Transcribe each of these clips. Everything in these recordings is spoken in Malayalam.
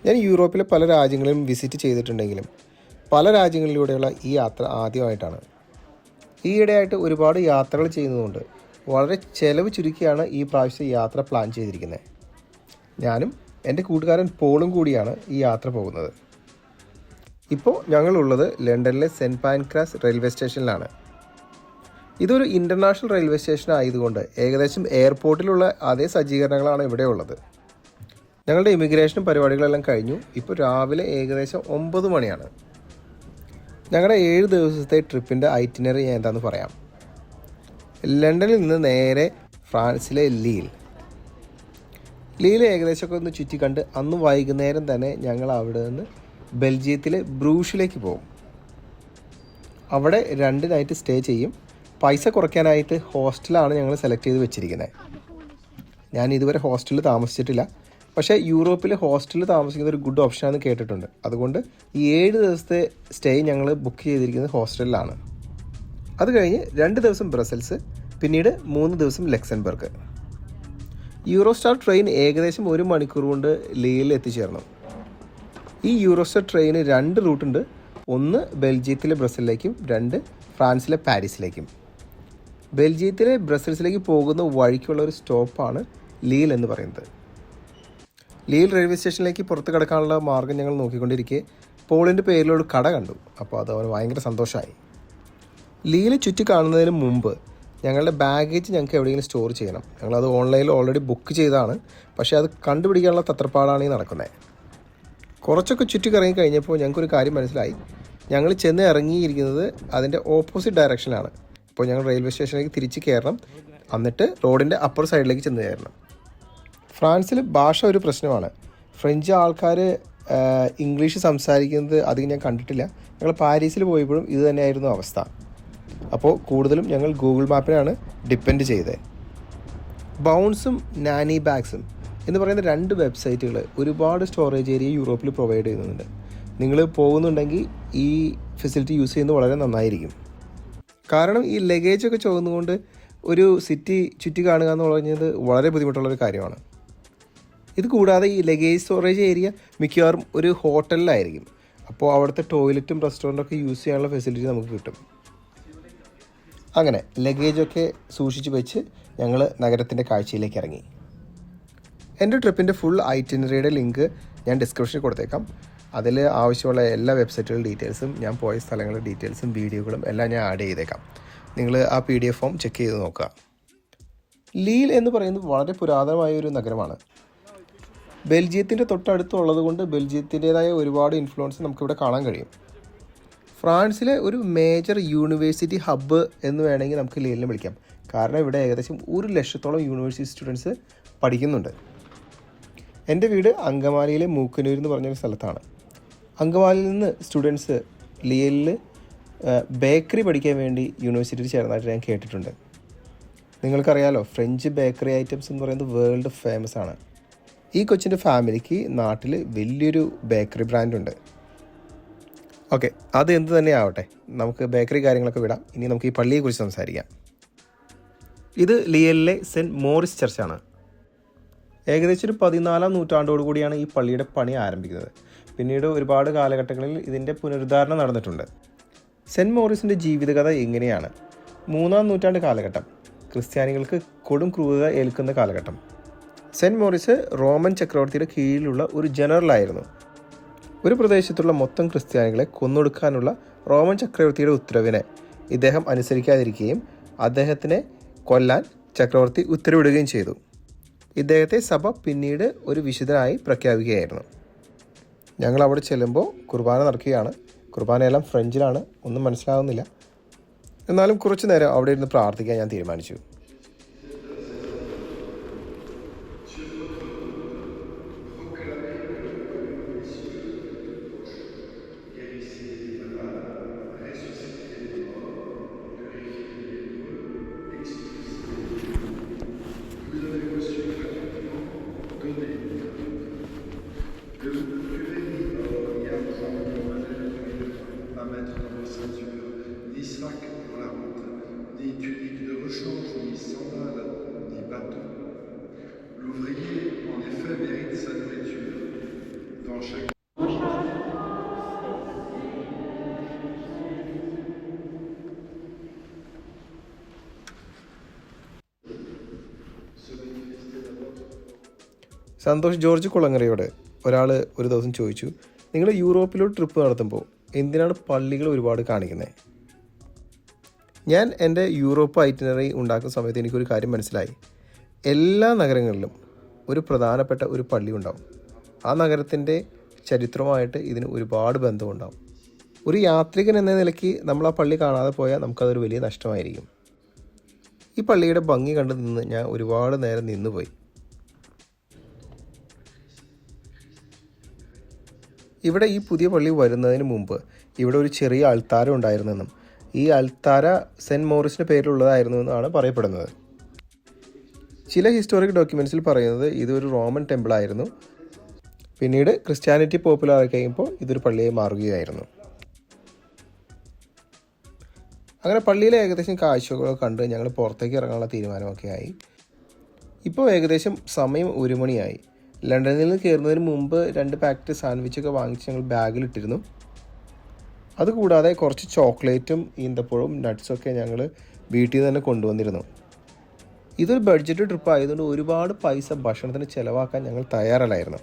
ഞാൻ യൂറോപ്പിലെ പല രാജ്യങ്ങളിലും വിസിറ്റ് ചെയ്തിട്ടുണ്ടെങ്കിലും പല രാജ്യങ്ങളിലൂടെയുള്ള ഈ യാത്ര ആദ്യമായിട്ടാണ്. ഈയിടെയായിട്ട് ഒരുപാട് യാത്രകൾ ചെയ്യുന്നതുകൊണ്ട് വളരെ ചിലവ് ചുരുക്കിയാണ് ഈ പ്രാവശ്യം യാത്ര പ്ലാൻ ചെയ്തിരിക്കുന്നത്. ഞാനും എൻ്റെ കൂട്ടുകാരൻ പോളും കൂടിയാണ് ഈ യാത്ര പോകുന്നത്. ഇപ്പോൾ ഞങ്ങളുള്ളത് ലണ്ടനിലെ സെൻറ്റ് പാൻക്രാസ് റെയിൽവേ സ്റ്റേഷനിലാണ്. ഇതൊരു ഇൻ്റർനാഷണൽ റെയിൽവേ സ്റ്റേഷൻ ആയതുകൊണ്ട് ഏകദേശം എയർപോർട്ടിലുള്ള അതേ സജ്ജീകരണങ്ങളാണ് ഇവിടെ ഉള്ളത്. ഞങ്ങളുടെ ഇമിഗ്രേഷനും പരിപാടികളെല്ലാം കഴിഞ്ഞു. ഇപ്പോൾ രാവിലെ ഏകദേശം 9 മണിയാണ്. ഞങ്ങളുടെ 7 ദിവസത്തെ ട്രിപ്പിൻ്റെ ഐറ്റിനറി ഞാൻ എന്താണെന്ന് പറയാം. ലണ്ടനിൽ നിന്ന് നേരെ ഫ്രാൻസിലെ ലീൽ ഏകദേശമൊക്കെ ഒന്ന് ചുറ്റി കണ്ട് അന്ന് വൈകുന്നേരം തന്നെ ഞങ്ങൾ അവിടെ നിന്ന് ബെൽജിയത്തിലെ ബ്രൂഷിലേക്ക് പോകും. അവിടെ 2 നൈറ്റ് സ്റ്റേ ചെയ്യും. പൈസ കുറയ്ക്കാനായിട്ട് ഹോസ്റ്റലാണ് ഞങ്ങൾ സെലക്ട് ചെയ്ത് വെച്ചിരിക്കുന്നത്. ഞാൻ ഇതുവരെ ഹോസ്റ്റലിൽ താമസിച്ചിട്ടില്ല, പക്ഷേ യൂറോപ്പിൽ ഹോസ്റ്റലിൽ താമസിക്കുന്ന ഒരു ഗുഡ് ഓപ്ഷനാണെന്ന് കേട്ടിട്ടുണ്ട്. അതുകൊണ്ട് ഈ 7 ദിവസത്തെ സ്റ്റേ ഞങ്ങൾ ബുക്ക് ചെയ്തിരിക്കുന്നത് ഹോസ്റ്റലിലാണ്. അത് കഴിഞ്ഞ് 2 ദിവസം ബ്രസൽസ്, പിന്നീട് 3 ദിവസം ലക്സംബർഗ്. യൂറോസ്റ്റാർ ട്രെയിൻ ഏകദേശം 1 മണിക്കൂർ കൊണ്ട് ലീലിൽ എത്തിച്ചേർന്നു. ഈ യൂറോസ്റ്റാർ ട്രെയിന് 2 റൂട്ടുണ്ട്. 1 ബെൽജിയത്തിലെ ബ്രസലിലേക്കും 2 ഫ്രാൻസിലെ പാരീസിലേക്കും. ബെൽജിയത്തിലെ ബ്രസൽസിലേക്ക് പോകുന്ന വഴിക്കുള്ള ഒരു സ്റ്റോപ്പാണ് ലീൽ എന്ന് പറയുന്നത്. ലീൽ റെയിൽവേ സ്റ്റേഷനിലേക്ക് പുറത്ത് കിടക്കാനുള്ള മാർഗ്ഗം ഞങ്ങൾ നോക്കിക്കൊണ്ടിരിക്കെ പോളിൻ്റെ പേരിലൊരു കട കണ്ടു. അപ്പോൾ അത് അവന് ഭയങ്കര സന്തോഷമായി. ലീൽ ചുറ്റി കാണുന്നതിന് മുമ്പ് ഞങ്ങളുടെ ബാഗേജ് ഞങ്ങൾക്ക് എവിടെയെങ്കിലും സ്റ്റോർ ചെയ്യണം. ഞങ്ങളത് ഓൺലൈനിൽ ഓൾറെഡി ബുക്ക് ചെയ്തതാണ്, പക്ഷേ അത് കണ്ടുപിടിക്കാനുള്ള തത്രപ്പാടാണ് ഈ നടക്കുന്നത്. കുറച്ചൊക്കെ ചുറ്റി കറങ്ങി കഴിഞ്ഞപ്പോൾ ഞങ്ങൾക്കൊരു കാര്യം മനസ്സിലായി. ഞങ്ങൾ ചെന്ന് ഇറങ്ങിയിരിക്കുന്നത് അതിൻ്റെ ഓപ്പോസിറ്റ് ഡയറക്ഷനിലാണ്. ഇപ്പോൾ ഞങ്ങൾ റെയിൽവേ സ്റ്റേഷനിലേക്ക് തിരിച്ച് കയറണം, എന്നിട്ട് റോഡിൻ്റെ അപ്പർ സൈഡിലേക്ക് ചെന്ന് കയറണം. ഫ്രാൻസിൽ ഭാഷ ഒരു പ്രശ്നമാണ്. ഫ്രഞ്ച് ആൾക്കാർ ഇംഗ്ലീഷ് സംസാരിക്കുന്നത് അധികം ഞാൻ കണ്ടിട്ടില്ല. ഞങ്ങൾ പാരീസിൽ പോയപ്പോഴും ഇത് തന്നെയായിരുന്നു അവസ്ഥ. അപ്പോൾ കൂടുതലും ഞങ്ങൾ ഗൂഗിൾ മാപ്പിനാണ് ഡിപ്പെൻഡ് ചെയ്തത്. ബൗൺസും നാനി ബാഗ്സും എന്ന് പറയുന്ന 2 വെബ്സൈറ്റുകൾ ഒരുപാട് സ്റ്റോറേജ് ഏരിയ യൂറോപ്പിൽ പ്രൊവൈഡ് ചെയ്യുന്നുണ്ട്. നിങ്ങൾ പോകുന്നുണ്ടെങ്കിൽ ഈ ഫെസിലിറ്റി യൂസ് ചെയ്യുന്നത് വളരെ നന്നായിരിക്കും. കാരണം ഈ ലഗേജൊക്കെ ചുമന്നുകൊണ്ട് ഒരു സിറ്റി ചുറ്റി കാണുക എന്ന് പറഞ്ഞത് വളരെ ബുദ്ധിമുട്ടുള്ളൊരു കാര്യമാണ്. ഇത് കൂടാതെ ഈ ലഗേജ് സ്റ്റോറേജ് ഏരിയ മിക്കവാറും ഒരു ഹോട്ടലിലായിരിക്കും. അപ്പോൾ അവിടുത്തെ ടോയ്ലറ്റും റെസ്റ്റോറൻറ്റൊക്കെ യൂസ് ചെയ്യാനുള്ള ഫെസിലിറ്റി നമുക്ക് കിട്ടും. അങ്ങനെ ലഗേജൊക്കെ സൂക്ഷിച്ച് വെച്ച് ഞങ്ങൾ നഗരത്തിൻ്റെ കാഴ്ചയിലേക്ക് ഇറങ്ങി. എൻ്റെ ട്രിപ്പിൻ്റെ ഫുൾ ഐറ്റിനറിയുടെ ലിങ്ക് ഞാൻ ഡിസ്ക്രിപ്ഷനിൽ കൊടുത്തേക്കാം. അതിൽ ആവശ്യമുള്ള എല്ലാ വെബ്സൈറ്റുകളുടെ ഡീറ്റെയിൽസും ഞാൻ പോയ സ്ഥലങ്ങളുടെ ഡീറ്റെയിൽസും വീഡിയോകളും എല്ലാം ഞാൻ ആഡ് ചെയ്തേക്കാം. നിങ്ങൾ ആ PDF ഫോം ചെക്ക് ചെയ്ത് നോക്കുക. ലീൽ എന്ന് പറയുന്നത് വളരെ പുരാതനമായ ഒരു നഗരമാണ്. ബെൽജിയത്തിൻ്റെ തൊട്ടടുത്തുള്ളത് കൊണ്ട് ബെൽജിയത്തിൻ്റേതായ ഒരുപാട് ഇൻഫ്ലുവൻസ് നമുക്കിവിടെ കാണാൻ കഴിയും. ഫ്രാൻസിലെ ഒരു മേജർ യൂണിവേഴ്സിറ്റി ഹബ്ബ് എന്ന് വേണമെങ്കിൽ നമുക്ക് ലീലിനെ വിളിക്കാം. കാരണം ഇവിടെ ഏകദേശം 1 ലക്ഷത്തോളം യൂണിവേഴ്സിറ്റി സ്റ്റുഡൻസ് പഠിക്കുന്നുണ്ട്. എൻ്റെ വീട് അങ്കമാലിയിലെ മൂക്കന്നൂർ എന്ന് പറഞ്ഞൊരു സ്ഥലത്താണ്. അങ്കമാലിയിൽ നിന്ന് സ്റ്റുഡൻസ് ലീലിൽ ബേക്കറി പഠിക്കാൻ വേണ്ടി യൂണിവേഴ്സിറ്റിയിൽ ചേർന്നതായിട്ട് ഞാൻ കേട്ടിട്ടുണ്ട്. നിങ്ങൾക്കറിയാലോ, ഫ്രഞ്ച് ബേക്കറി ഐറ്റംസ് എന്ന് പറയുന്നത് വേൾഡ് ഫേമസ് ആണ്. ഈ കൊച്ചിൻ്റെ ഫാമിലിക്ക് നാട്ടിൽ വലിയൊരു ബേക്കറി ബ്രാൻഡുണ്ട്. ഓക്കെ, അത് എന്ത് തന്നെ ആവട്ടെ, നമുക്ക് ബേക്കറി കാര്യങ്ങളൊക്കെ വിടാം. ഇനി നമുക്ക് ഈ പള്ളിയെക്കുറിച്ച് സംസാരിക്കാം. ഇത് ലിയലിലെ സെൻറ്റ് മോറിസ് ചർച്ചാണ്. ഏകദേശം ഒരു 14-ാം നൂറ്റാണ്ടോടുകൂടിയാണ് ഈ പള്ളിയുടെ പണി ആരംഭിക്കുന്നത്. പിന്നീട് ഒരുപാട് കാലഘട്ടങ്ങളിൽ ഇതിൻ്റെ പുനരുദ്ധാരണം നടന്നിട്ടുണ്ട്. സെൻറ്റ് മോറിസിൻ്റെ ജീവിതകഥ എങ്ങനെയാണ്? 3-ാം നൂറ്റാണ്ട് കാലഘട്ടം, ക്രിസ്ത്യാനികൾക്ക് കൊടും ക്രൂരത ഏൽക്കുന്ന കാലഘട്ടം. സെൻറ്റ് മോറിസ് റോമൻ ചക്രവർത്തിയുടെ കീഴിലുള്ള ഒരു ജനറലായിരുന്നു. ഒരു പ്രദേശത്തുള്ള മൊത്തം ക്രിസ്ത്യാനികളെ കൊന്നൊടുക്കാനുള്ള റോമൻ ചക്രവർത്തിയുടെ ഉത്തരവിനെ ഇദ്ദേഹം അനുസരിക്കാതിരിക്കുകയും അദ്ദേഹത്തിനെ കൊല്ലാൻ ചക്രവർത്തി ഉത്തരവിടുകയും ചെയ്തു. ഇദ്ദേഹത്തെ സഭ പിന്നീട് ഒരു വിശുദ്ധനായി പ്രഖ്യാപിക്കുകയായിരുന്നു. ഞങ്ങൾ അവിടെ ചെല്ലുമ്പോൾ കുർബാന നടക്കുകയാണ്. കുർബാനയെല്ലാം ഫ്രഞ്ചിലാണ്, ഒന്നും മനസ്സിലാകുന്നില്ല. എന്നാലും കുറച്ചു നേരം അവിടെ ഇരുന്ന് പ്രാർത്ഥിക്കാൻ ഞാൻ തീരുമാനിച്ചു. L'ouvrier, en effet, mérite sa nourriture. Dans chaque Santhosh George കുളങ്ങരയോട് ഒരാൾ ഒരു ദിവസം ചോദിച്ചു, നിങ്ങൾ യൂറോപ്പിലോട്ട് ട്രിപ്പ് നടത്തുമ്പോൾ എന്തിനാണ് പള്ളികൾ ഒരുപാട് കാണിക്കുന്നത്? ഞാൻ എൻ്റെ യൂറോപ്പ് ഐറ്റിനറി ഉണ്ടാക്കുന്ന സമയത്ത് എനിക്കൊരു കാര്യം മനസ്സിലായി. എല്ലാ നഗരങ്ങളിലും ഒരു പ്രധാനപ്പെട്ട ഒരു പള്ളി ഉണ്ടാവും. ആ നഗരത്തിൻ്റെ ചരിത്രമായിട്ട് ഇതിന് ഒരുപാട് ബന്ധമുണ്ടാവും. ഒരു യാത്രികൻ എന്ന നിലയ്ക്ക് നമ്മൾ ആ പള്ളി കാണാതെ പോയാൽ നമുക്കതൊരു വലിയ നഷ്ടമായിരിക്കും. ഈ പള്ളിയുടെ ഭംഗി കണ്ടു നിന്ന് ഞാൻ ഒരുപാട് നേരം നിന്നുപോയി. ഇവിടെ ഈ പുതിയ പള്ളി വരുന്നതിന് മുമ്പ് ഇവിടെ ഒരു ചെറിയ അൾത്താര ഉണ്ടായിരുന്നെന്നും ഈ അൾത്താര സെൻറ്റ് മോറിസിൻ്റെ പേരിലുള്ളതായിരുന്നു എന്നാണ് പറയപ്പെടുന്നത്. ചില ഹിസ്റ്റോറിക് ഡോക്യുമെൻറ്റ്സിൽ പറയുന്നത് ഇതൊരു റോമൻ ടെമ്പിൾ ആയിരുന്നു. പിന്നീട് ക്രിസ്ത്യാനിറ്റി പോപ്പുലർ ആയി കഴിയുമ്പോൾ ഇതൊരു പള്ളിയായി മാറുകയായിരുന്നു. അങ്ങനെ പള്ളിയിലെ ഏകദേശം കാഴ്ചകളൊക്കെ കണ്ട് ഞങ്ങൾ പുറത്തേക്ക് ഇറങ്ങാനുള്ള തീരുമാനമൊക്കെ ആയി. ഇപ്പോൾ ഏകദേശം സമയം 1 മണിയായി. ലണ്ടനിൽ നിന്ന് കയറുന്നതിന് മുമ്പ് 2 പാക്കറ്റ് സാൻഡ്വിച്ചൊക്കെ വാങ്ങിച്ച് ഞങ്ങൾ ബാഗിലിട്ടിരുന്നു. അതുകൂടാതെ കുറച്ച് ചോക്ലേറ്റും ഈന്തപ്പഴവും നട്ട്സൊക്കെ ഞങ്ങൾ വീട്ടിൽ നിന്ന് തന്നെ കൊണ്ടുവന്നിരുന്നു. ഇതൊരു ബഡ്ജറ്റ് ട്രിപ്പ് ആയതുകൊണ്ട് ഒരുപാട് പൈസ ഭക്ഷണത്തിന് ചിലവാക്കാൻ ഞങ്ങൾ തയ്യാറല്ലായിരുന്നു.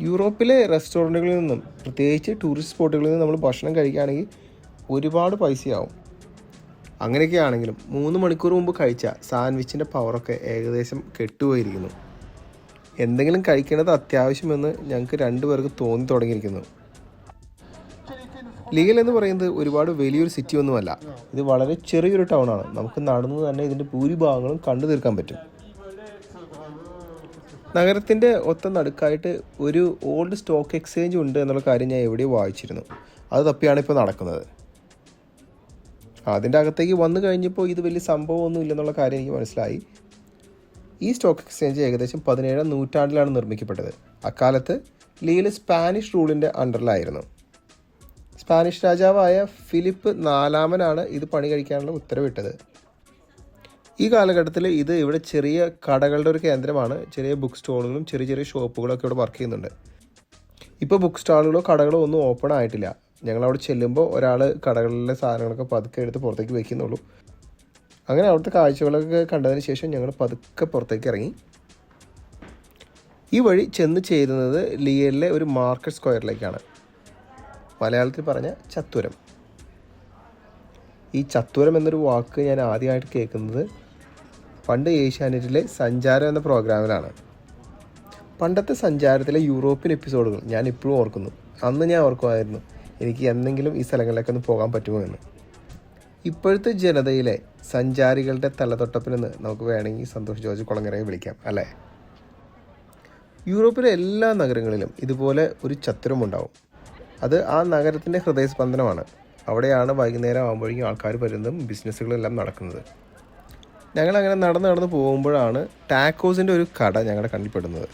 യൂറോപ്പിലെ റെസ്റ്റോറൻറ്റുകളിൽ നിന്നും പ്രത്യേകിച്ച് ടൂറിസ്റ്റ് സ്പോട്ടുകളിൽ നിന്നും നമ്മൾ ഭക്ഷണം കഴിക്കുകയാണെങ്കിൽ ഒരുപാട് പൈസയാവും. അങ്ങനെയൊക്കെ ആണെങ്കിലും 3 മണിക്കൂർ മുമ്പ് കഴിച്ച സാൻഡ്വിച്ചിൻ്റെ പവറൊക്കെ ഏകദേശം കെട്ടുപോയിരിക്കുന്നു. എന്തെങ്കിലും കഴിക്കേണ്ടത് അത്യാവശ്യമെന്ന് ഞങ്ങൾക്ക് 2 പേർക്ക് തോന്നി തുടങ്ങിയിരിക്കുന്നു. ലീൽ എന്ന് പറയുന്നത് ഒരുപാട് വലിയൊരു സിറ്റി ഒന്നുമല്ല. ഇത് വളരെ ചെറിയൊരു ടൗണാണ്. നമുക്ക് നടന്നു തന്നെ ഇതിൻ്റെ ഭൂരിഭാഗങ്ങളും കണ്ടു തീർക്കാൻ പറ്റും. നഗരത്തിൻ്റെ ഒത്ത നടുക്കായിട്ട് ഒരു ഓൾഡ് സ്റ്റോക്ക് എക്സ്ചേഞ്ച് ഉണ്ട് എന്നുള്ള കാര്യം ഞാൻ എവിടെയോ വായിച്ചിരുന്നു. അത് തപ്പിയാണ് ഇപ്പോൾ നടക്കുന്നത്. അതിൻ്റെ അകത്തേക്ക് വന്നു കഴിഞ്ഞപ്പോൾ ഇത് വലിയ സംഭവമൊന്നും ഇല്ലെന്നുള്ള കാര്യം എനിക്ക് മനസ്സിലായി. ഈ സ്റ്റോക്ക് എക്സ്ചേഞ്ച് ഏകദേശം 17ാം നൂറ്റാണ്ടിലാണ് നിർമ്മിക്കപ്പെട്ടത്. അക്കാലത്ത് ലീൽ സ്പാനിഷ് റൂളിൻ്റെ അണ്ടറിലായിരുന്നു. സ്പാനിഷ് രാജാവായ ഫിലിപ്പ് 4 ഇത് പണി കഴിക്കാനുള്ള ഉത്തരവിട്ടത്. ഈ കാലഘട്ടത്തിൽ ഇത് ഇവിടെ ചെറിയ കടകളുടെ ഒരു കേന്ദ്രമാണ്. ചെറിയ ബുക്ക് സ്റ്റോളുകളും ചെറിയ ചെറിയ ഷോപ്പുകളൊക്കെ ഇവിടെ വർക്ക് ചെയ്യുന്നുണ്ട്. ഇപ്പോൾ ബുക്ക് സ്റ്റാളുകളോ കടകളോ ഒന്നും ഓപ്പൺ ആയിട്ടില്ല. ഞങ്ങളവിടെ ചെല്ലുമ്പോൾ ഒരാൾ കടകളിലെ സാധനങ്ങളൊക്കെ പതുക്കെ എടുത്ത് പുറത്തേക്ക് വയ്ക്കുന്നുള്ളൂ. അങ്ങനെ അവിടുത്തെ കാഴ്ചകളൊക്കെ കണ്ടതിന് ശേഷം ഞങ്ങൾ പതുക്കെ പുറത്തേക്ക് ഇറങ്ങി. ഈ വഴി ചെന്ന് ചേരുന്നത് ലിയലിലെ ഒരു മാർക്കറ്റ് സ്ക്വയറിലേക്കാണ്. മലയാളത്തിൽ പറഞ്ഞ ചത്വരം. ഈ ചത്വരം എന്നൊരു വാക്ക് ഞാൻ ആദ്യമായിട്ട് കേൾക്കുന്നത് പണ്ട് ഏഷ്യാനെറ്റിലെ സഞ്ചാരം എന്ന പ്രോഗ്രാമിലാണ്. പണ്ടത്തെ സഞ്ചാരത്തിലെ യൂറോപ്യൻ എപ്പിസോഡുകൾ ഞാൻ ഇപ്പോഴും ഓർക്കുന്നു. അന്ന് ഞാൻ ഓർക്കുമായിരുന്നു എനിക്ക് എന്തെങ്കിലും ഈ സ്ഥലങ്ങളിലേക്ക് ഒന്ന് പോകാൻ പറ്റുമോ എന്ന്. ഇപ്പോഴത്തെ ജനതയിലെ സഞ്ചാരികളുടെ തലതൊട്ടപ്പിനെന്ന് നമുക്ക് വേണമെങ്കിൽ സന്തോഷ് ജോർജ് കുളങ്ങരയെ വിളിക്കാം, അല്ലേ? യൂറോപ്പിലെ എല്ലാ നഗരങ്ങളിലും ഇതുപോലെ ഒരു ചത്വരമുണ്ടാവും. അത് ആ നഗരത്തിൻ്റെ ഹൃദയസ്പന്ദനമാണ്. അവിടെയാണ് വൈകുന്നേരം ആകുമ്പോഴേക്കും ആൾക്കാർ വരുന്നതും ബിസിനസ്സുകളെല്ലാം നടക്കുന്നത്. ഞങ്ങളങ്ങനെ നടന്ന് പോകുമ്പോഴാണ് ടാക്കോസിൻ്റെ ഒരു കട ഞങ്ങളുടെ കണ്ണിൽപ്പെടുന്നത്.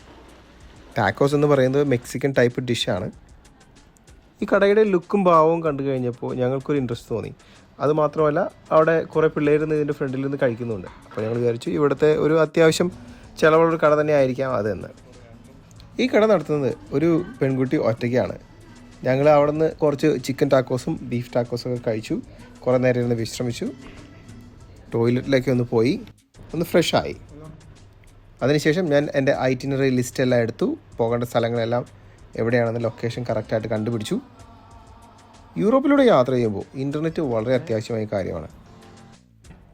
ടാക്കോസ് എന്ന് പറയുന്നത് മെക്സിക്കൻ ടൈപ്പ് ഡിഷാണ്. ഈ കടയുടെ ലുക്കും ഭാവവും കണ്ടു കഴിഞ്ഞപ്പോൾ ഞങ്ങൾക്കൊരു ഇൻട്രസ്റ്റ് തോന്നി. അതുമാത്രമല്ല അവിടെ കുറേ പിള്ളേരുന്ന് ഇതിൻ്റെ ഫ്രണ്ടിൽ നിന്ന് കഴിക്കുന്നുണ്ട്. അപ്പോൾ ഞങ്ങൾ വിചാരിച്ചു ഇവിടുത്തെ ഒരു അത്യാവശ്യം ചിലവുള്ളൊരു കട തന്നെ ആയിരിക്കാം അതെന്ന്. ഈ കട നടത്തുന്നത് ഒരു പെൺകുട്ടി ഒറ്റയ്ക്കാണ്. ഞങ്ങൾ അവിടെ നിന്ന് കുറച്ച് ചിക്കൻ ടാക്കോസും ബീഫ് ടാക്കോസും ഒക്കെ കഴിച്ചു. കുറേ നേരം ഇരുന്ന് വിശ്രമിച്ചു. ടോയ്ലറ്റിലേക്ക് ഒന്ന് പോയി ഒന്ന് ഫ്രഷായി. അതിനുശേഷം ഞാൻ എൻ്റെ ഐറ്റിനറി ലിസ്റ്റെല്ലാം എടുത്തു. പോകേണ്ട സ്ഥലങ്ങളെല്ലാം എവിടെയാണെന്ന് ലൊക്കേഷൻ കറക്റ്റായിട്ട് കണ്ടുപിടിച്ചു. യൂറോപ്പിലൂടെ യാത്ര ചെയ്യുമ്പോൾ ഇൻ്റർനെറ്റ് വളരെ അത്യാവശ്യമായ കാര്യമാണ്.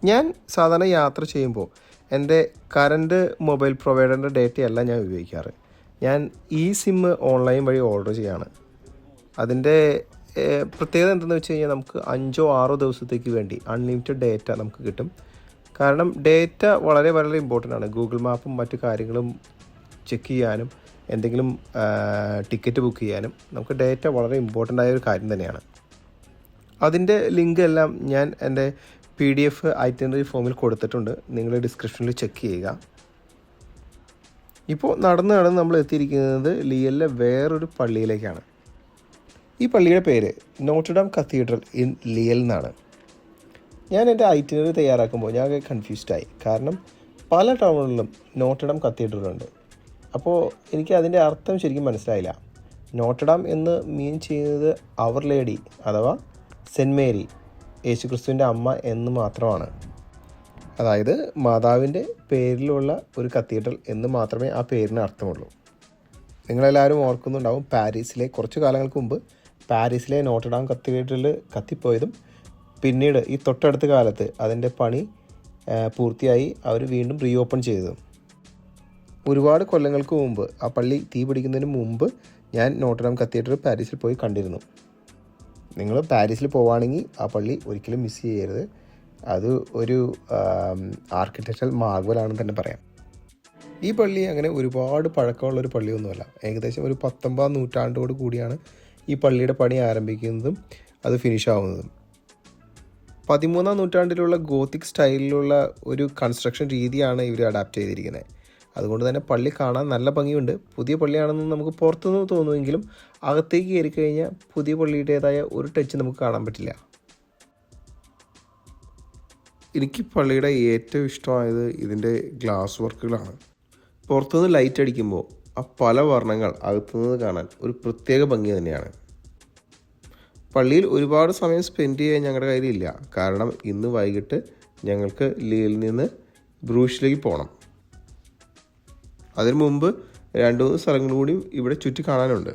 ഞാൻ സാധാരണ യാത്ര ചെയ്യുമ്പോൾ എൻ്റെ കറണ്ട് മൊബൈൽ പ്രൊവൈഡറിൻ്റെ ഡേറ്റയല്ല ഞാൻ ഉപയോഗിക്കാറ്. ഞാൻ ഈ സിം ഓൺലൈൻ വഴി ഓർഡർ ചെയ്യാണ്. അതിൻ്റെ പ്രത്യേകത എന്തെന്ന് വെച്ച് കഴിഞ്ഞാൽ നമുക്ക് 5-6 ദിവസത്തേക്ക് വേണ്ടി അൺലിമിറ്റഡ് ഡേറ്റ നമുക്ക് കിട്ടും. കാരണം ഡേറ്റ വളരെ വളരെ ഇമ്പോർട്ടൻ്റ് ആണ്. ഗൂഗിൾ മാപ്പും മറ്റു കാര്യങ്ങളും ചെക്ക് ചെയ്യാനും എന്തെങ്കിലും ടിക്കറ്റ് ബുക്ക് ചെയ്യാനും നമുക്ക് ഡേറ്റ വളരെ ഇമ്പോർട്ടൻ്റ് ആയ ഒരു കാര്യം തന്നെയാണ്. അതിൻ്റെ ലിങ്ക് എല്ലാം ഞാൻ എൻ്റെ PDF ഐറ്റിനറി ഫോമിൽ കൊടുത്തിട്ടുണ്ട്. നിങ്ങൾ ഡിസ്ക്രിപ്ഷനിൽ ചെക്ക് ചെയ്യുക. ഇപ്പോൾ നടന്ന് നമ്മൾ എത്തിയിരിക്കുന്നത് ലിയലിലെ വേറൊരു പള്ളിയിലേക്കാണ്. ഈ പള്ളിയുടെ പേര് നോട്ടർഡാം കത്തീഡ്രൽ ഇൻ ലിയൽ എന്നാണ്. ഞാൻ എൻ്റെ ഐറ്റിനറി തയ്യാറാക്കുമ്പോൾ ഞാൻ കൺഫ്യൂസ്ഡായി. കാരണം പല ടൗണുകളിലും നോട്ടർഡാം കത്തീഡ്രലുണ്ട്. അപ്പോൾ എനിക്ക് അതിൻ്റെ അർത്ഥം ശരിക്കും മനസ്സിലായില്ല. നോട്ടർഡാം എന്ന് മീൻ ചെയ്യുന്നത് അവർ ലേഡി അഥവാ സെൻറ്റ് മേരി, യേശുക്രിസ്തുവിൻ്റെ അമ്മ എന്ന് മാത്രമാണ്. അതായത് മാതാവിൻ്റെ പേരിലുള്ള ഒരു കത്തീഡ്രൽ എന്ന് മാത്രമേ ആ പേരിന് അർത്ഥമുള്ളൂ. നിങ്ങളെല്ലാവരും ഓർക്കുന്നുണ്ടാവും, പാരീസിലെ കുറച്ച് കാലങ്ങൾക്ക് മുമ്പ് പാരീസിലെ നോട്ടർഡാം കത്തീഡ്രൽ കത്തിപ്പോയതും പിന്നീട് ഈ തൊട്ടടുത്ത കാലത്ത് അതിൻ്റെ പണി പൂർത്തിയായി അവർ വീണ്ടും റീഓപ്പൺ ചെയ്തതും. ഒരുപാട് കൊല്ലങ്ങൾക്ക് മുമ്പ്, ആ പള്ളി തീ പിടിക്കുന്നതിന് മുമ്പ് ഞാൻ നോട്ടർഡാം കത്തീഡ്രൽ പാരീസിൽ പോയി കണ്ടിരുന്നു. നിങ്ങൾ പാരീസിൽ പോവുകയാണെങ്കിൽ ആ പള്ളി ഒരിക്കലും മിസ് ചെയ്യരുത്. അത് ഒരു ആർക്കിടെക്ചറൽ മാർവലാണെന്ന് തന്നെ പറയാം. ഈ പള്ളി അങ്ങനെ ഒരുപാട് പഴക്കമുള്ളൊരു പള്ളിയൊന്നുമല്ല. ഏകദേശം ഒരു 19-ാം നൂറ്റാണ്ടോട് കൂടിയാണ് ഈ പള്ളിയുടെ പണി ആരംഭിക്കുന്നതും അത് ഫിനിഷ് ആവുന്നതും. 13-ാം നൂറ്റാണ്ടിലുള്ള ഗോത്തിക് സ്റ്റൈലിലുള്ള ഒരു കൺസ്ട്രക്ഷൻ രീതിയാണ് ഇവർ അഡാപ്റ്റ് ചെയ്തിരിക്കുന്നത്. അതുകൊണ്ട് തന്നെ പള്ളി കാണാൻ നല്ല ഭംഗിയുണ്ട്. പുതിയ പള്ളിയാണെന്ന് നമുക്ക് പുറത്തുനിന്ന് തോന്നുമെങ്കിലും അകത്തേക്ക് കയറി കഴിഞ്ഞാൽ പുതിയ പള്ളിയുടേതായ ഒരു ടച്ച് നമുക്ക് കാണാൻ പറ്റില്ല. എനിക്ക് പള്ളിയുടെ ഏറ്റവും ഇഷ്ടമായത് ഇതിൻ്റെ ഗ്ലാസ് വർക്കുകളാണ്. പുറത്തുനിന്ന് ലൈറ്റ് അടിക്കുമ്പോൾ ആ പല വർണ്ണങ്ങൾ അകത്തുനിന്ന് കാണാൻ ഒരു പ്രത്യേക ഭംഗി തന്നെയാണ്. പള്ളിയിൽ ഒരുപാട് സമയം സ്പെൻഡ് ചെയ്യാൻ ഞങ്ങളുടെ കയ്യിലില്ല. കാരണം ഇന്ന് വൈകിട്ട് ഞങ്ങൾക്ക് ലീലിൽ നിന്ന് ബ്രൂഷിലേക്ക് പോകണം. അതിനു മുമ്പ് 2-3 സ്ഥലങ്ങൾ കൂടി ഇവിടെ ചുറ്റി കാണാനുണ്ട്.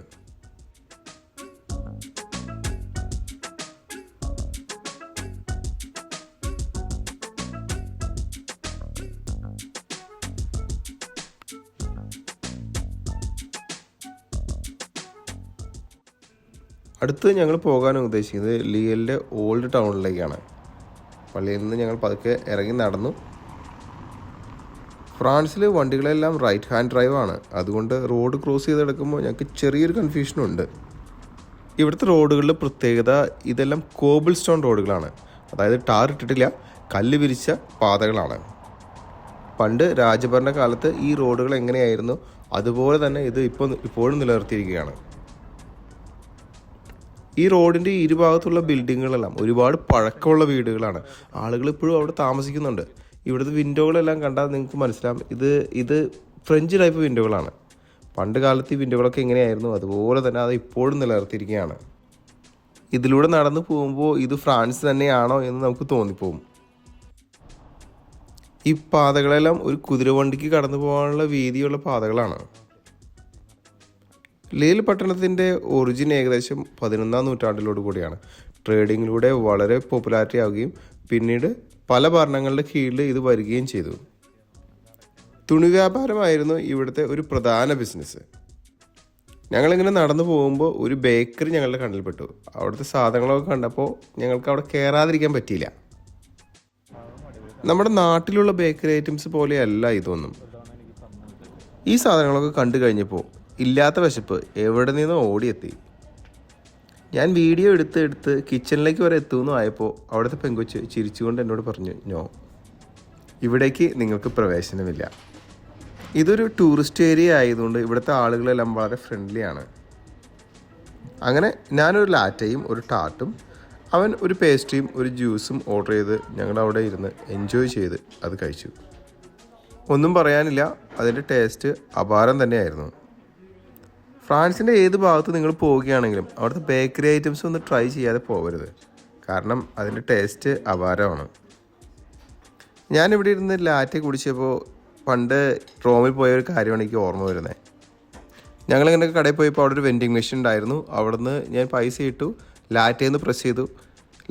അടുത്ത് ഞങ്ങൾ പോകാൻ ഉദ്ദേശിക്കുന്നത് ലിയലിൻ്റെ ഓൾഡ് ടൗണിലേക്കാണ്. പള്ളിയിൽ നിന്ന് ഞങ്ങൾ പതുക്കെ ഇറങ്ങി നടന്നു. ഫ്രാൻസിൽ വണ്ടികളെല്ലാം റൈറ്റ് ഹാൻഡ് ഡ്രൈവാണ്. അതുകൊണ്ട് റോഡ് ക്രോസ് ചെയ്തെടുക്കുമ്പോൾ ഞങ്ങൾക്ക് ചെറിയൊരു കൺഫ്യൂഷനുണ്ട്. ഇവിടുത്തെ റോഡുകളുടെ പ്രത്യേകത ഇതെല്ലാം കോബിൾ സ്റ്റോൺ റോഡുകളാണ്. അതായത് ടാർ ഇട്ടിട്ടില്ല, കല്ല് വിരിച്ച പാതകളാണ്. പണ്ട് രാജഭരണ കാലത്ത് ഈ റോഡുകൾ എങ്ങനെയായിരുന്നു അതുപോലെ തന്നെ ഇത് ഇപ്പോഴും നിലനിർത്തിയിരിക്കുകയാണ്. ഈ റോഡിൻ്റെ ഇരുഭാഗത്തുള്ള ബിൽഡിങ്ങുകളെല്ലാം ഒരുപാട് പഴക്കമുള്ള വീടുകളാണ്. ആളുകൾ ഇപ്പോഴും അവിടെ താമസിക്കുന്നുണ്ട്. ഇവിടുത്തെ വിൻഡോകളെല്ലാം കണ്ടാൽ നിങ്ങൾക്ക് മനസ്സിലാവും, ഇത് ഫ്രഞ്ച് ടൈപ്പ് വിൻഡോകളാണ്. പണ്ട് കാലത്ത് ഈ വിൻഡോകളൊക്കെ എങ്ങനെയായിരുന്നു അതുപോലെ തന്നെ അത് ഇപ്പോഴും നിലനിർത്തിയിരിക്കുകയാണ്. ഇതിലൂടെ നടന്നു പോകുമ്പോൾ ഇത് ഫ്രാൻസ് തന്നെയാണോ എന്ന് നമുക്ക് തോന്നിപ്പോവും. ഈ പാതകളെല്ലാം ഒരു കുതിരവണ്ടിക്ക് കടന്നു പോകാനുള്ള വീതിയുള്ള പാതകളാണ്. ലിയൽ പട്ടണത്തിൻ്റെ ഒറിജിൻ ഏകദേശം 11-ാം നൂറ്റാണ്ടിലോട് കൂടിയാണ്. ട്രേഡിങ്ങിലൂടെ വളരെ പോപ്പുലാരിറ്റി ആവുകയും പിന്നീട് പല ഭരണങ്ങളുടെ കീഴിൽ ഇത് വരികയും ചെയ്തു. തുണി വ്യാപാരമായിരുന്നു ഇവിടുത്തെ ഒരു പ്രധാന ബിസിനസ്. ഞങ്ങളിങ്ങനെ നടന്നു പോകുമ്പോൾ ഒരു ബേക്കറി ഞങ്ങളുടെ കണ്ണിൽപ്പെട്ടു. അവിടുത്തെ സാധനങ്ങളൊക്കെ കണ്ടപ്പോൾ ഞങ്ങൾക്ക് അവിടെ കയറാതിരിക്കാൻ പറ്റിയില്ല. നമ്മുടെ നാട്ടിലുള്ള ബേക്കറി ഐറ്റംസ് പോലെയല്ല ഇതൊന്നും. ഈ സാധനങ്ങളൊക്കെ കണ്ടു കഴിഞ്ഞപ്പോൾ ഇല്ലാത്ത വിശപ്പ് എവിടെ നിന്നോ ഓടിയെത്തി. ഞാൻ വീഡിയോ എടുത്ത് കിച്ചണിലേക്ക് വരെ എത്തുമെന്നും ആയപ്പോൾ അവിടുത്തെ പെങ്കൊച്ച് ചിരിച്ചുകൊണ്ട് എന്നോട് പറഞ്ഞു, നോ, ഇവിടേക്ക് നിങ്ങൾക്ക് പ്രവേശനമില്ല. ഇതൊരു ടൂറിസ്റ്റ് ഏരിയ ആയതുകൊണ്ട് ഇവിടുത്തെ ആളുകളെല്ലാം വളരെ ഫ്രണ്ട്ലിയാണ്. അങ്ങനെ ഞാനൊരു ലാറ്റയും ഒരു ടാർട്ടും അവൻ ഒരു പേസ്ട്രിയും ഒരു ജ്യൂസും ഓർഡർ ചെയ്ത് ഞങ്ങളവിടെ ഇരുന്ന് എൻജോയ് ചെയ്ത് അത് കഴിച്ചു. ഒന്നും പറയാനില്ല, അതിൻ്റെ ടേസ്റ്റ് അപാരം തന്നെയായിരുന്നു. ഫ്രാൻസിൻ്റെ ഏത് ഭാഗത്ത് നിങ്ങൾ പോവുകയാണെങ്കിലും അവിടുത്തെ ബേക്കറി ഐറ്റംസ് ഒന്ന് ട്രൈ ചെയ്യാതെ പോകരുത്. കാരണം അതിൻ്റെ ടേസ്റ്റ് അപാരമാണ്. ഞാനിവിടെ ഇരുന്ന് ലാറ്റെ കുടിച്ചപ്പോൾ പണ്ട് റോമിൽ പോയ ഒരു കാര്യമാണ് എനിക്ക് ഓർമ്മ വരുന്നത്. ഞങ്ങളിങ്ങനെ കടയിൽ പോയപ്പോൾ അവിടെ ഒരു വെൻഡിങ് മെഷീൻ ഉണ്ടായിരുന്നു. അവിടെ നിന്ന് ഞാൻ പൈസ ഇട്ടു, ലാറ്റേന്ന് പ്രസ് ചെയ്തു.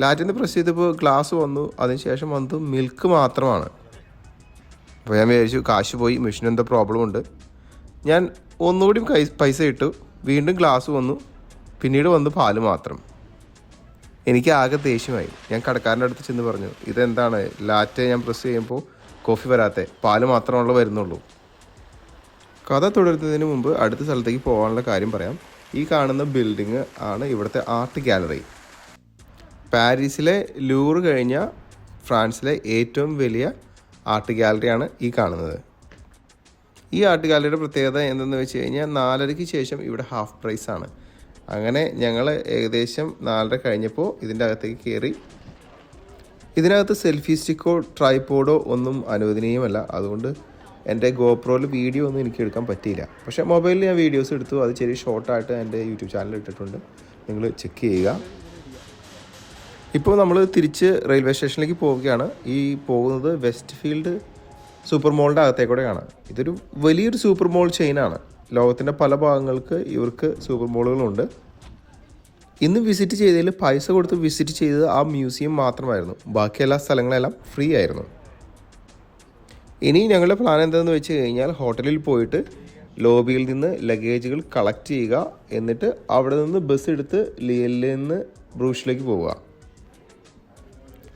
ലാറ്റേന്ന് പ്രസ് ചെയ്തപ്പോൾ ഗ്ലാസ് വന്നു. അതിനുശേഷം വന്നത് മിൽക്ക് മാത്രമാണ്. അപ്പോൾ ഞാൻ വിചാരിച്ചു കാശ് പോയി, മെഷീൻ എന്തോ പ്രോബ്ലം ഉണ്ട്. ഞാൻ ഒന്നുകൂടി പൈസ ഇട്ടു, വീണ്ടും ഗ്ലാസ് വന്നു, പിന്നീട് വന്ന് പാല് മാത്രം. എനിക്ക് ആകെ ദേഷ്യമായി. ഞാൻ കടക്കാരൻ്റെ അടുത്ത് ചെന്ന് പറഞ്ഞു, ഇതെന്താണ് ലാറ്റെ ഞാൻ പ്രസ് ചെയ്യുമ്പോൾ കോഫി വരാത്തെ, പാല് മാത്രമുള്ള വരുന്നുള്ളൂ. കഥ തുടരുന്നതിന് മുമ്പ് അടുത്ത സ്ഥലത്തേക്ക് പോകാനുള്ള കാര്യം പറയാം. ഈ കാണുന്ന ബിൽഡിങ് ആണ് ഇവിടുത്തെ ആർട്ട് ഗാലറി. പാരീസിലെ ലൂർ കഴിഞ്ഞ ഫ്രാൻസിലെ ഏറ്റവും വലിയ ആർട്ട് ഗാലറിയാണ് ഈ കാണുന്നത്. ഈ ആർട്ട് ഗാലറിയുടെ പ്രത്യേകത എന്തെന്ന് വെച്ച് കഴിഞ്ഞാൽ 4:30-ക്ക് ശേഷം ഇവിടെ ഹാഫ് പ്രൈസാണ്. അങ്ങനെ ഞങ്ങൾ ഏകദേശം 4:30 കഴിഞ്ഞപ്പോൾ ഇതിൻ്റെ അകത്തേക്ക് കയറി. ഇതിനകത്ത് സെൽഫി സ്റ്റിക്കോ ട്രൈപോഡോ ഒന്നും അനുവദനീയമല്ല. അതുകൊണ്ട് എൻ്റെ ഗോപ്രോയിൽ വീഡിയോ ഒന്നും എനിക്ക് എടുക്കാൻ പറ്റിയില്ല. പക്ഷേ മൊബൈലിൽ ഞാൻ വീഡിയോസ് എടുത്തു. അത് ചെറിയ ഷോർട്ടായിട്ട് എൻ്റെ യൂട്യൂബ് ചാനലിൽ ഇട്ടിട്ടുണ്ട്, നിങ്ങൾ ചെക്ക് ചെയ്യുക. ഇപ്പോൾ നമ്മൾ തിരിച്ച് റെയിൽവേ സ്റ്റേഷനിലേക്ക് പോവുകയാണ്. ഈ പോകുന്നത് വെസ്റ്റ് ഫീൽഡ് സൂപ്പർ മോളിൻ്റെ അകത്തേക്കൂടെയാണ്. ഇതൊരു വലിയൊരു സൂപ്പർ മോൾ ചെയിനാണ്. ലോകത്തിൻ്റെ പല ഭാഗങ്ങൾക്ക് ഇവർക്ക് സൂപ്പർ മോളുകളുണ്ട്. ഇന്ന് വിസിറ്റ് ചെയ്തതിൽ പൈസ കൊടുത്ത് വിസിറ്റ് ചെയ്തത് ആ മ്യൂസിയം മാത്രമായിരുന്നു. ബാക്കി എല്ലാ സ്ഥലങ്ങളെല്ലാം ഫ്രീ ആയിരുന്നു. ഇനി ഞങ്ങളുടെ പ്ലാൻ എന്താണെന്ന് വെച്ച് കഴിഞ്ഞാൽ ഹോട്ടലിൽ പോയിട്ട് ലോബിയിൽ നിന്ന് ലഗേജുകൾ കളക്ട് ചെയ്യുക, എന്നിട്ട് അവിടെ നിന്ന് ബസ് എടുത്ത് ലിയലിൽ നിന്ന് ബ്രൂഷിലേക്ക് പോവുക.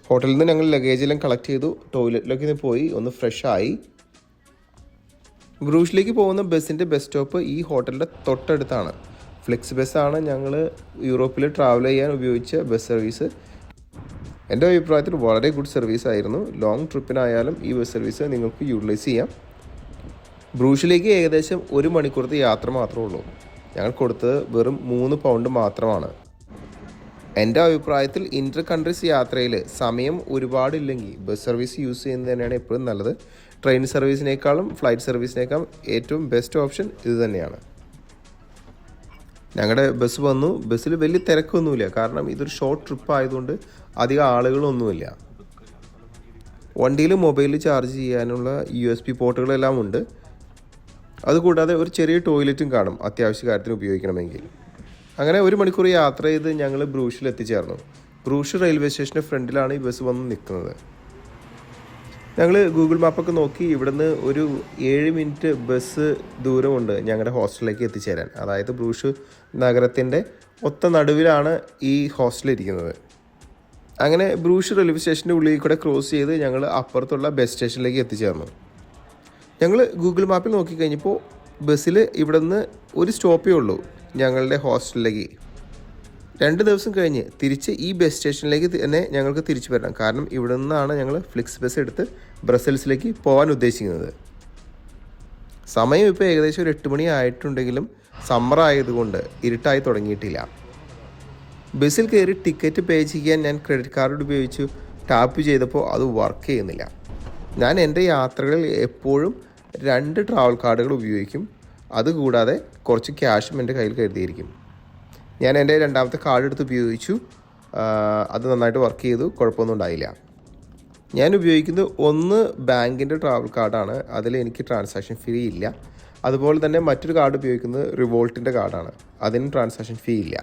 ഹോട്ടലിൽ നിന്ന് ഞങ്ങൾ ലഗേജെല്ലാം കളക്ട് ചെയ്തു, ടോയ്ലറ്റിലേക്ക് പോയി ഒന്ന് ഫ്രഷ് ആയി. ബ്രൂഷിലേക്ക് പോകുന്ന ബസ്സിൻ്റെ ബസ് സ്റ്റോപ്പ് ഈ ഹോട്ടലിൻ്റെ തൊട്ടടുത്താണ്. ഫ്ലെക്സ് ബസ്സാണ് ഞങ്ങൾ യൂറോപ്പിൽ ട്രാവൽ ചെയ്യാൻ ഉപയോഗിച്ച ബസ് സർവീസ്. എൻ്റെ അഭിപ്രായത്തിൽ വളരെ ഗുഡ് സർവീസ് ആയിരുന്നു. ലോങ് ട്രിപ്പിനായാലും ഈ ബസ് സർവീസ് നിങ്ങൾക്ക് യൂട്ടിലൈസ് ചെയ്യാം. ബ്രൂഷിലേക്ക് ഏകദേശം 1 മണിക്കൂറത്തെ യാത്ര മാത്രമേ ഉള്ളൂ. ഞങ്ങൾ കൊടുത്തത് വെറും 3 പൗണ്ട് മാത്രമാണ്. എൻ്റെ അഭിപ്രായത്തിൽ ഇൻ്റർ കൺട്രീസ് യാത്രയിൽ സമയം ഒരുപാടില്ലെങ്കിൽ ബസ് സർവീസ് യൂസ് ചെയ്യുന്നത് തന്നെയാണ് എപ്പോഴും നല്ലത്. ട്രെയിൻ സർവീസിനേക്കാളും ഫ്ലൈറ്റ് സർവീസിനേക്കാളും ഏറ്റവും ബെസ്റ്റ് ഓപ്ഷൻ ഇത് തന്നെയാണ്. ഞങ്ങളുടെ ബസ് വന്നു. ബസ്സിൽ വലിയ തിരക്കൊന്നുമില്ല, കാരണം ഇതൊരു ഷോർട്ട് ട്രിപ്പ് ആയതുകൊണ്ട് അധികം ആളുകളൊന്നുമില്ല. വണ്ടിയിൽ മൊബൈൽ ചാർജ് ചെയ്യാനുള്ള USB പോർട്ടുകളെല്ലാം ഉണ്ട്. അതുകൂടാതെ ഒരു ചെറിയ ടോയ്ലറ്റും കാണും അത്യാവശ്യ കാര്യത്തിന് ഉപയോഗിക്കണമെങ്കിൽ. അങ്ങനെ 1 മണിക്കൂർ യാത്ര ചെയ്ത് ഞങ്ങൾ ബ്രൂഷിൽ എത്തിച്ചേർന്നു. ബ്രൂഷ് റെയിൽവേ സ്റ്റേഷൻ്റെ ഫ്രണ്ടിലാണ് ഈ ബസ് വന്ന് നിൽക്കുന്നത്. ഞങ്ങൾ ഗൂഗിൾ മാപ്പൊക്കെ നോക്കി ഇവിടുന്ന് ഒരു 7 മിനിറ്റ് ബസ് ദൂരമുണ്ട് ഞങ്ങളുടെ ഹോസ്റ്റലിലേക്ക് എത്തിച്ചേരാൻ. അതായത് ബ്രൂഷ് നഗരത്തിൻ്റെ ഒത്ത നടുവിലാണ് ഈ ഹോസ്റ്റൽ ഇരിക്കുന്നത്. അങ്ങനെ ബ്രൂഷ് റെയിൽവേ സ്റ്റേഷൻ്റെ ഉള്ളിൽ കൂടെ ക്രോസ് ചെയ്ത് ഞങ്ങൾ അപ്പുറത്തുള്ള ബസ് സ്റ്റേഷനിലേക്ക് എത്തിച്ചേർന്നു. ഞങ്ങൾ ഗൂഗിൾ മാപ്പിൽ നോക്കിക്കഴിഞ്ഞപ്പോൾ ബസ്സിൽ ഇവിടുന്ന് ഒരു സ്റ്റോപ്പേ ഉള്ളൂ ഞങ്ങളുടെ ഹോസ്റ്റലിലേക്ക്. 2 ദിവസം കഴിഞ്ഞ് തിരിച്ച് ഈ ബസ് സ്റ്റേഷനിലേക്ക് തന്നെ ഞങ്ങൾക്ക് തിരിച്ചു വരണം. കാരണം ഇവിടെ നിന്നാണ് ഞങ്ങൾ ഫ്ലിക്സ് ബസ് എടുത്ത് ബ്രസൽസിലേക്ക് പോകാൻ ഉദ്ദേശിക്കുന്നത്. സമയം ഇപ്പോൾ ഏകദേശം ഒരു 8 മണി ആയിട്ടുണ്ടെങ്കിലും സമ്മർ ആയതുകൊണ്ട് ഇരുട്ടായി തുടങ്ങിയിട്ടില്ല. ബസ്സിൽ കയറി ടിക്കറ്റ് പേ ചെയ്യാൻ ഞാൻ ക്രെഡിറ്റ് കാർഡ് ഉപയോഗിച്ച് ടാപ്പ് ചെയ്തപ്പോൾ അത് വർക്ക് ചെയ്യുന്നില്ല. ഞാൻ എൻ്റെ യാത്രകളിൽ എപ്പോഴും 2 ട്രാവൽ കാർഡുകൾ ഉപയോഗിക്കും. അതുകൂടാതെ കുറച്ച് ക്യാഷും എൻ്റെ കയ്യിൽ കരുതിയിരിക്കും. ഞാൻ എൻ്റെ 2ാമത്തെ കാർഡ് എടുത്ത് ഉപയോഗിച്ചു. അത് നന്നായിട്ട് വർക്ക് ചെയ്തു, കുഴപ്പമൊന്നും ഉണ്ടായില്ല. ഞാൻ ഉപയോഗിക്കുന്നത് ഒന്ന് ബാങ്കിൻ്റെ ട്രാവൽ കാർഡാണ്. അതിൽ എനിക്ക് ട്രാൻസാക്ഷൻ ഫീ ഇല്ല. അതുപോലെ തന്നെ മറ്റൊരു കാർഡ് ഉപയോഗിക്കുന്നത് റിവോൾട്ടിൻ്റെ കാർഡാണ്. അതിനും ട്രാൻസാക്ഷൻ ഫീ ഇല്ല.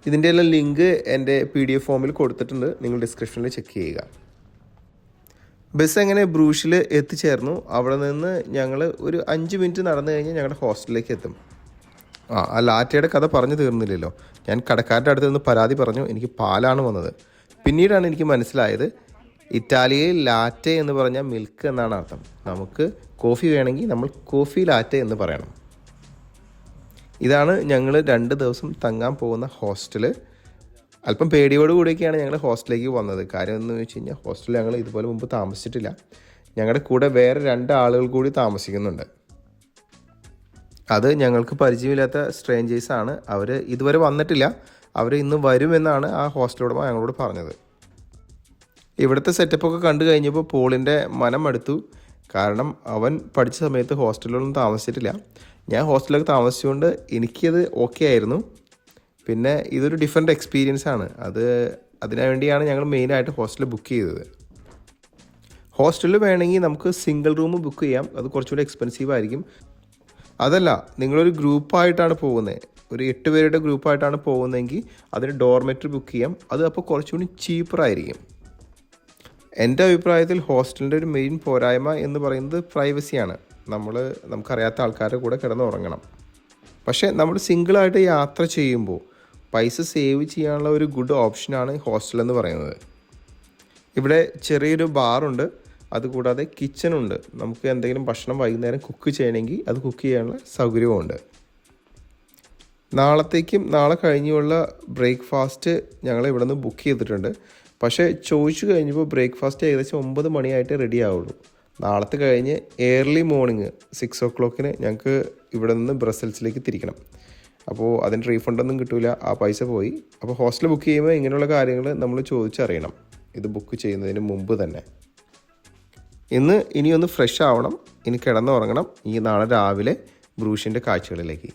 ഇതിൻ്റെ എല്ലാം ലിങ്ക് എൻ്റെ PDF ഫോമിൽ കൊടുത്തിട്ടുണ്ട്. നിങ്ങൾ ഡിസ്ക്രിപ്ഷനിൽ ചെക്ക് ചെയ്യുക. ബസ് അങ്ങനെ ബ്രൂഷിൽ എത്തിച്ചേർന്നു. അവിടെ നിന്ന് ഞങ്ങൾ ഒരു 5 മിനിറ്റ് നടന്നു കഴിഞ്ഞാൽ ഞങ്ങളുടെ ഹോസ്റ്റലിലേക്ക് എത്തും. ആ ലാറ്റയുടെ കഥ പറഞ്ഞു തീർന്നില്ലല്ലോ. ഞാൻ കടക്കാരുടെ അടുത്ത് നിന്ന് പരാതി പറഞ്ഞു. എനിക്ക് പാലാണ് വന്നത്. പിന്നീടാണ് എനിക്ക് മനസ്സിലായത് ഇറ്റാലിയയിൽ ലാറ്റെ എന്ന് പറഞ്ഞാൽ മിൽക്ക് എന്നാണ് അർത്ഥം. നമുക്ക് കോഫി വേണമെങ്കിൽ നമ്മൾ കോഫി ലാറ്റെ എന്ന് പറയണം. ഇതാണ് ഞങ്ങൾ 2 ദിവസം തങ്ങാൻ പോകുന്ന ഹോസ്റ്റൽ. അല്പം പേടിയോട് കൂടിയൊക്കെയാണ് ഞങ്ങൾ ഹോസ്റ്റലിലേക്ക് വന്നത്. കാര്യം എന്ന് വെച്ച് കഴിഞ്ഞാൽ ഹോസ്റ്റലിൽ ഞങ്ങൾ ഇതുപോലെ മുമ്പ് താമസിച്ചിട്ടില്ല. ഞങ്ങളുടെ കൂടെ വേറെ 2 ആളുകൾ കൂടി താമസിക്കുന്നുണ്ട്. അത് ഞങ്ങൾക്ക് പരിചയമില്ലാത്ത സ്ട്രേഞ്ചേഴ്സാണ്. അവർ ഇതുവരെ വന്നിട്ടില്ല. അവർ ഇന്ന് വരുമെന്നാണ് ആ ഹോസ്റ്റൽ ഉടമ ഞങ്ങളോട് പറഞ്ഞത്. ഇവിടുത്തെ സെറ്റപ്പൊക്കെ കണ്ടു കഴിഞ്ഞപ്പോൾ പോളിൻ്റെ മനം അടുത്തു. കാരണം അവൻ പഠിച്ച സമയത്ത് ഹോസ്റ്റലിലൊന്നും താമസിച്ചിട്ടില്ല. ഞാൻ ഹോസ്റ്റലിലൊക്കെ താമസിച്ചുകൊണ്ട് എനിക്കത് ഓക്കെ ആയിരുന്നു. പിന്നെ ഇതൊരു ഡിഫറെൻറ്റ് എക്സ്പീരിയൻസ് ആണ്. അതിനുവേണ്ടിയാണ് ഞങ്ങൾ മെയിനായിട്ട് ഹോസ്റ്റൽ ബുക്ക് ചെയ്തത്. ഹോസ്റ്റലിൽ വേണമെങ്കിൽ നമുക്ക് സിംഗിൾ റൂം ബുക്ക് ചെയ്യാം. അത് കുറച്ചുകൂടി എക്സ്പെൻസീവ് ആയിരിക്കും. അതല്ല, നിങ്ങളൊരു ഗ്രൂപ്പായിട്ടാണ് പോകുന്നത്, ഒരു 8 പേരുടെ ഗ്രൂപ്പായിട്ടാണ് പോകുന്നതെങ്കിൽ അതിന് ഡോർമെറ്ററി ബുക്ക് ചെയ്യാം. അത് അപ്പോൾ കുറച്ചുകൂടി ചീപ്പറായിരിക്കും. എൻ്റെ അഭിപ്രായത്തിൽ ഹോസ്റ്റലിൻ്റെ ഒരു മെയിൻ പോരായ്മ എന്ന് പറയുന്നത് പ്രൈവസിയാണ്. നമുക്കറിയാത്ത ആൾക്കാരുടെ കൂടെ കിടന്നുറങ്ങണം. പക്ഷേ നമ്മൾ സിംഗിളായിട്ട് യാത്ര ചെയ്യുമ്പോൾ പൈസ സേവ് ചെയ്യാനുള്ള ഒരു ഗുഡ് ഓപ്ഷനാണ് ഹോസ്റ്റൽ എന്ന് പറയുന്നത്. ഇവിടെ ചെറിയൊരു ബാറുണ്ട്. അതുകൂടാതെ കിച്ചണുണ്ട്. നമുക്ക് എന്തെങ്കിലും ഭക്ഷണം വൈകുന്നേരം കുക്ക് ചെയ്യണമെങ്കിൽ അത് കുക്ക് ചെയ്യാനുള്ള സൗകര്യവുമുണ്ട്. നാളെ കഴിഞ്ഞുള്ള ബ്രേക്ക്ഫാസ്റ്റ് ഞങ്ങൾ ഇവിടെ നിന്ന് ബുക്ക് ചെയ്തിട്ടുണ്ട്. പക്ഷേ ചോദിച്ചു കഴിഞ്ഞപ്പോൾ ബ്രേക്ക്ഫാസ്റ്റ് ഏകദേശം 9 മണിയായിട്ട് റെഡി ആവുള്ളൂ. നാളത്തെ കഴിഞ്ഞ് ഏർലി മോർണിംഗ് 6 o'clock ഞങ്ങൾക്ക് ഇവിടെ നിന്ന് ബ്രസൽസിലേക്ക് തിരിക്കണം. അപ്പോൾ അതിന് റീഫണ്ടൊന്നും കിട്ടില്ല, ആ പൈസ പോയി. അപ്പോൾ ഹോസ്റ്റൽ ബുക്ക് ചെയ്യുമ്പോൾ ഇങ്ങനെയുള്ള കാര്യങ്ങൾ നമ്മൾ ചോദിച്ചറിയണം, ഇത് ബുക്ക് ചെയ്യുന്നതിന് മുമ്പ് തന്നെ. ഇനിയൊന്ന് ഫ്രഷ് ആവണം, ഇനി കിടന്നുറങ്ങണം. നാളെ രാവിലെ ബ്രൂഷിൻ്റെ കാഴ്ചകളിലേക്ക്.